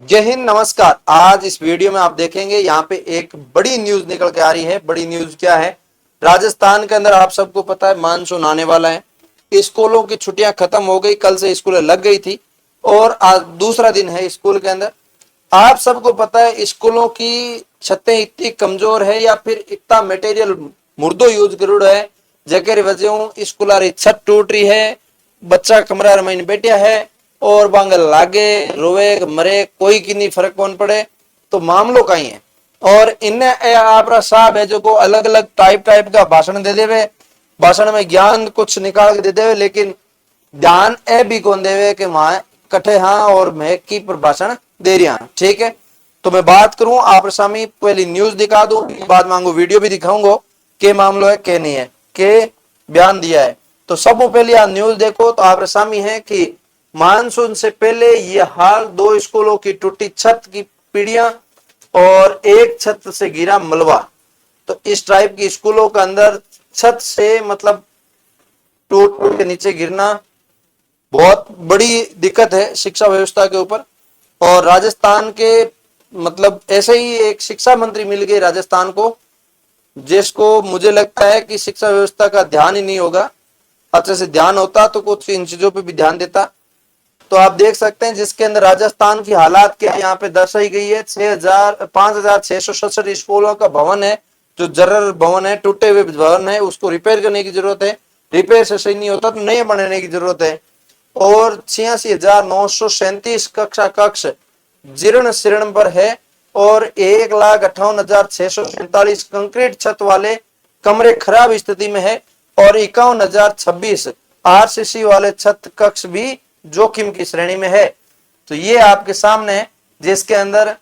जय हिंद, नमस्कार। आज इस वीडियो में आप देखेंगे यहाँ पे एक बड़ी न्यूज निकल के आ रही है। बड़ी न्यूज क्या है? राजस्थान के अंदर आप सबको पता है मानसून आने वाला है। स्कूलों की छुट्टियां खत्म हो गई, कल से स्कूलें लग गई थी और आज दूसरा दिन है स्कूल के अंदर। आप सबको पता है स्कूलों की छतें इतनी कमजोर है या फिर इतना मटेरियल मुर्दो यूज करो है जेकर वजह स्कूल छत टूट रही है। बच्चा कमरा रमाइन बैठा है और बांगल लागे रोवे मरे कोई की नहीं फर्क कौन पड़े। तो मामलो कहीं है और इन्हें आपरा साहब है जो को अलग अलग टाइप टाइप का भाषण दे देवे। भाषण में ज्ञान कुछ निकाल के दे देवे लेकिन ध्यान ए भी कौन देवे कि वहां कठे हाँ और मैं की पर भाषण दे रही हूं। ठीक है, तो मैं बात करूं आप सामी पहली न्यूज दिखा दूं, बाद मांगू वीडियो भी दिखाऊंगा के मामलो है के नहीं है के बयान दिया है। तो सबसे पहले आप न्यूज देखो तो आप सामी है कि मानसून से पहले ये हाल, दो स्कूलों की टूटी छत की पीढ़ियां और एक छत से गिरा मलबा। तो इस टाइप की स्कूलों के अंदर छत से मतलब टूट के नीचे गिरना बहुत बड़ी दिक्कत है शिक्षा व्यवस्था के ऊपर। और राजस्थान के मतलब ऐसे ही एक शिक्षा मंत्री मिल गए राजस्थान को, जिसको मुझे लगता है कि शिक्षा व्यवस्था का ध्यान ही नहीं होगा। अच्छे से ध्यान होता तो कुछ इन चीजों पे भी ध्यान देता। तो आप देख सकते हैं जिसके अंदर राजस्थान की हालात क्या यहाँ पे दर्शाई गई है। 5,667 स्कूलों का भवन है जो जर्जर भवन है, टूटे हुए भवन है, उसको रिपेयर करने की जरूरत है। रिपेयर से सही नहीं होता तो नए बनाने की जरूरत है। और 86,937 कक्षा कक्ष जीर्ण शीर्ण पर है और 1,58,647 कंक्रीट छत वाले कमरे खराब स्थिति में है और 51,026 आरसीसी वाले छत कक्ष भी जोखिम की श्रेणी में है। तो ये आपके सामने है जिसके अंदर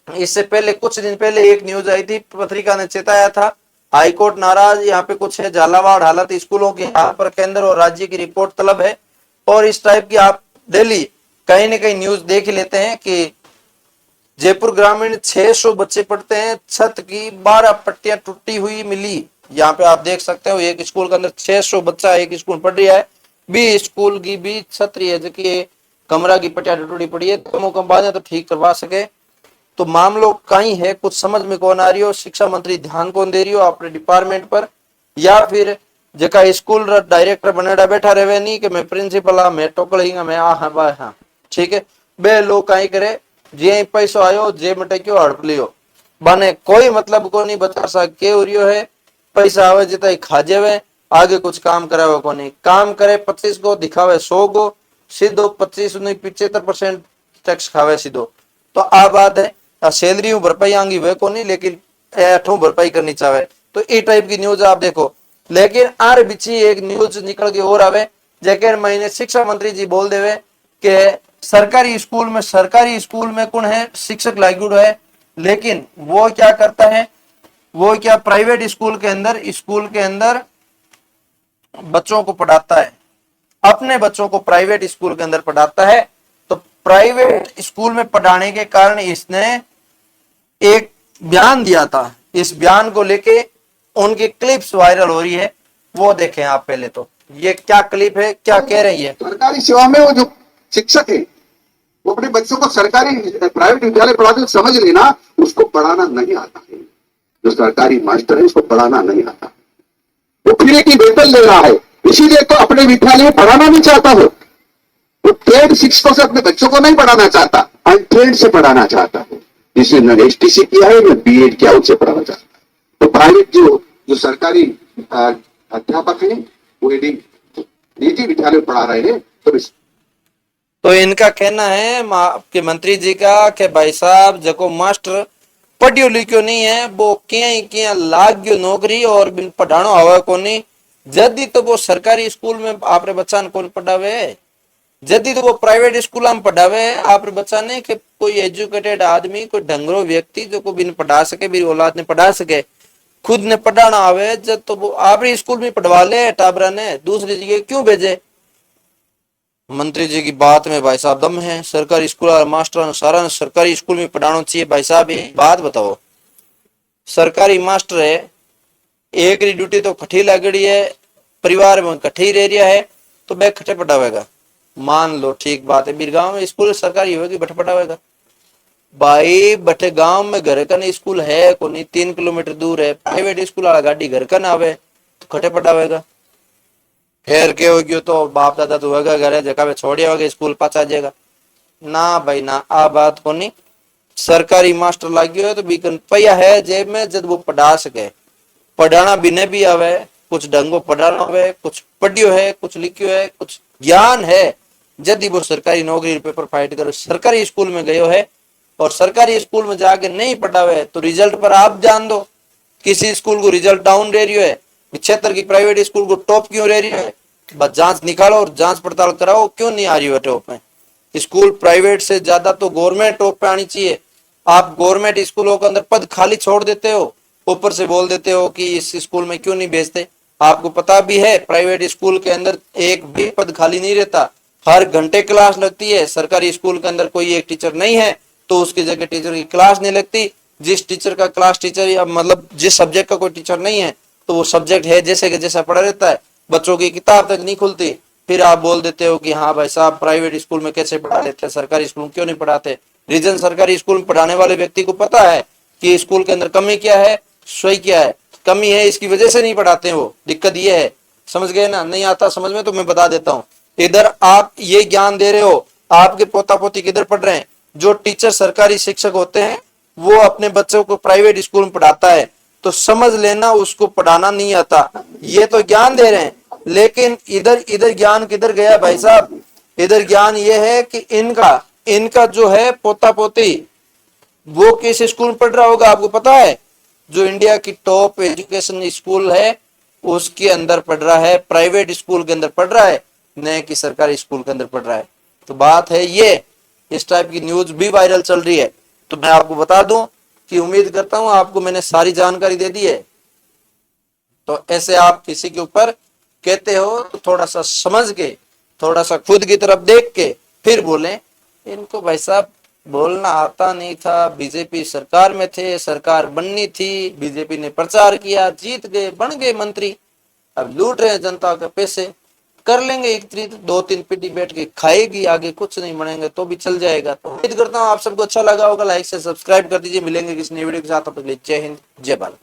इससे पहले कुछ दिन पहले एक न्यूज आई थी, पत्रिका ने चेताया था हाईकोर्ट नाराज, यहाँ पे कुछ है झालावाड़ हालत स्कूलों की, यहाँ पर केंद्र और राज्य की रिपोर्ट तलब है। और इस टाइप की आप डेली कहीं ना कहीं न्यूज देख ही लेते हैं कि जयपुर ग्रामीण 600 बच्चे पढ़ते हैं, छत की 12 पट्टियां टूटी हुई मिली। यहाँ पे आप देख सकते हो एक स्कूल के अंदर 600 बच्चा एक स्कूल पढ़ रहा है, भी स्कूल की भी छतरी है जो कि कमरा की पट्टियां टूटी पड़ी है, तो बाद तो ठीक करवा सके। तो मामलो कहीं है कुछ समझ में कौन आ रही हो, शिक्षा मंत्री ध्यान कौन दे रही हो अपने डिपार्टमेंट पर, या फिर जका स्कूल डायरेक्टर बनेड़ा बैठा रहे नहीं कि मैं प्रिंसिपल हाँ मैं टोकल मैं आ हाँ बा हाँ ठीक है बे लोग कहीं करे जे पैसो आयो जे मटक्यो हड़प लियो बने कोई मतलब को नहीं बता सके उरियो है। पैसा आवे जितना खा जावे, आगे कुछ काम करावे को नहीं, काम करे 25 को दिखावे 100 को, सीधो 25 नहीं 75% टैक्स खावे सीधो। तो आ बात है सैलरी भरपाई आंगी वे को नहीं लेकिन ऐठों भरपाई करनी चाहे। तो ये टाइप की न्यूज आप देखो। लेकिन आर बिची एक न्यूज निकल के और आवे जेकर महीने शिक्षा मंत्री जी बोल देवे कि सरकारी स्कूल में कौन है शिक्षक लागू है, लेकिन वो क्या करता है, वो क्या प्राइवेट स्कूल के अंदर बच्चों को पढ़ाता है, अपने बच्चों को प्राइवेट स्कूल के अंदर पढ़ाता है। तो प्राइवेट स्कूल में पढ़ाने के कारण इसने एक बयान दिया था, इस बयान को लेके उनकी क्लिप्स वायरल हो रही है, वो देखें आप पहले। तो ये क्या क्लिप है, क्या कह रही है? सरकारी सेवा में वो जो शिक्षक है वो अपने बच्चों को सरकारी प्राइवेट विद्यालय पढ़ाते समझ लेना उसको पढ़ाना नहीं आता है। जो सरकारी मास्टर है उसको पढ़ाना नहीं आता, वो फिर की वेतन ले रहा है, इसीलिए तो अपने विद्यालय में पढ़ाना नहीं चाहता। वो ट्रेड शिक्षकों से अपने बच्चों को नहीं पढ़ाना चाहता, अनट्रेड से पढ़ाना चाहता है। जिसने न एसटीसी किया है न बीएड किया उससे पढ़ाना चाहता है। तो प्राइवेट जो सरकारी अध्यापक है वो यदि निजी विद्यालय पढ़ा रहे हैं तो इनका कहना है आपके मंत्री जी का कि भाई साहब जको मास्टर पढ़ियो लिखियो नहीं है वो क्या लाग गयो नौकरी और बिन पढ़ानो हवा को नहीं, जदी तो वो सरकारी स्कूल में आपरे बच्चा ने कौन पढ़ावे, जदी तो वो प्राइवेट स्कूल में पढ़ावे आपरे बच्चा ने कि कोई एजुकेटेड आदमी कोई ढंगरो व्यक्ति जो को बिन पढ़ा सके भी औलाद ने पढ़ा सके, खुद ने पढ़ाना आवे जब तो वो आपरे स्कूल में पढ़वा ले टाबरा ने दूसरी जगह क्यों भेजे। मंत्री जी की बात में भाई साहब दम है, सरकारी स्कूल और मास्टर सारा सरकारी स्कूल में पढ़ाना चाहिए। भाई साहब एक बात बताओ, सरकारी मास्टर है एक ड्यूटी तो कठी लागड़ी है, परिवार में कठी रह रहा है तो बै खटे पढ़ावेगा, मान लो ठीक बात है, बीरगांव में स्कूल सरकारी होगी, भटपटा होगा भाई, बटे गांव में घर का नहीं स्कूल है को नहीं, 3 किलोमीटर दूर है, प्राइवेट स्कूल वाला गाड़ी घर का ना आवे तो खटे पटा होगा, फिर के हो गयो तो बाप दादा तो होगा घर जगह पे छोड़िया होगा स्कूल पाचा जाएगा ना भाई ना, आ बात को नहीं। सरकारी मास्टर लागियो है तो बीकन पैया है जेब में, जब वो पढ़ा सके, पढ़ाना बिने भी आवे, कुछ ढंगो पढ़ाना आवे, कुछ पढ़ियो है, कुछ लिखियो है, कुछ ज्ञान है, यदि वो सरकारी नौकरी पेपर फाइट करो, सरकारी स्कूल में गयो है और सरकारी स्कूल में जाके नहीं पढ़ावे तो रिजल्ट पर आप जान दो, किसी स्कूल को रिजल्ट डाउन रह रही है, क्षेत्र की प्राइवेट स्कूल को टॉप क्यों रह रही है, बस जांच निकालो और जांच पड़ताल कराओ क्यों नहीं आ रही है टॉप में। स्कूल प्राइवेट से ज्यादा तो गवर्नमेंट टॉप पे आनी चाहिए। आप गवर्नमेंट स्कूलों के अंदर पद खाली छोड़ देते हो, ऊपर से बोल देते हो कि इस स्कूल में क्यों नहीं भेजते। आपको पता भी है प्राइवेट स्कूल के अंदर एक भी पद खाली नहीं रहता, हर घंटे क्लास लगती है। सरकारी स्कूल के अंदर कोई एक टीचर नहीं है तो उसकी जगह टीचर की क्लास नहीं लगती, जिस टीचर का क्लास टीचर या मतलब जिस सब्जेक्ट का कोई टीचर नहीं है तो वो सब्जेक्ट है जैसे कि जैसा पढ़ा रहता है, बच्चों की किताब तक नहीं खुलती। फिर आप बोल देते हो कि हाँ भाई साहब प्राइवेट स्कूल में कैसे पढ़ा लेते हैं, सरकारी स्कूल में क्यों नहीं पढ़ाते। रीजन सरकारी स्कूल में पढ़ाने वाले व्यक्ति को पता है कि स्कूल के अंदर कमी क्या है, सही क्या है, कमी है इसकी वजह से नहीं पढ़ाते हैं, वो दिक्कत ये है। समझ गए ना, नहीं आता समझ में तो मैं बता देता हूँ। इधर आप ये ज्ञान दे रहे हो, आपके पोता पोती किधर पढ़ रहे हैं, जो टीचर सरकारी शिक्षक होते हैं वो अपने बच्चों को प्राइवेट स्कूल में पढ़ाता है तो समझ लेना उसको पढ़ाना नहीं आता, ये तो ज्ञान दे रहे हैं। लेकिन इधर इधर ज्ञान किधर गया भाई साहब, इधर ज्ञान ये है कि इनका जो है पोता पोती वो किस स्कूल में पढ़ रहा होगा आपको पता है, जो इंडिया की टॉप एजुकेशन स्कूल है उसके अंदर पढ़ रहा है, प्राइवेट स्कूल के अंदर पढ़ रहा है, न कि सरकारी स्कूल के अंदर पढ़ रहा है। तो बात है ये, इस टाइप की न्यूज भी वायरल चल रही है। तो मैं आपको बता दूं कि उम्मीद करता हूं आपको मैंने सारी जानकारी दे दी है। तो ऐसे आप किसी के ऊपर कहते हो तो थोड़ा सा समझ के, थोड़ा सा खुद की तरफ देख के फिर बोलें। इनको भाई साहब बोलना आता नहीं था, बीजेपी सरकार में थे, सरकार बननी थी, बीजेपी ने प्रचार किया, जीत गए, बन गए मंत्री, अब लूट रहे हैं जनता के पैसे। कर लेंगे एक 2-3 पीढ़ी बैठ के खाएगी, आगे कुछ नहीं बनेंगे तो भी चल जाएगा। तो उम्मीद करता हूँ आप सबको अच्छा लगा होगा, लाइक से सब्सक्राइब कर दीजिए। मिलेंगे किसी नई वीडियो के साथ, तब तक के लिए जय हिंद जय भारत।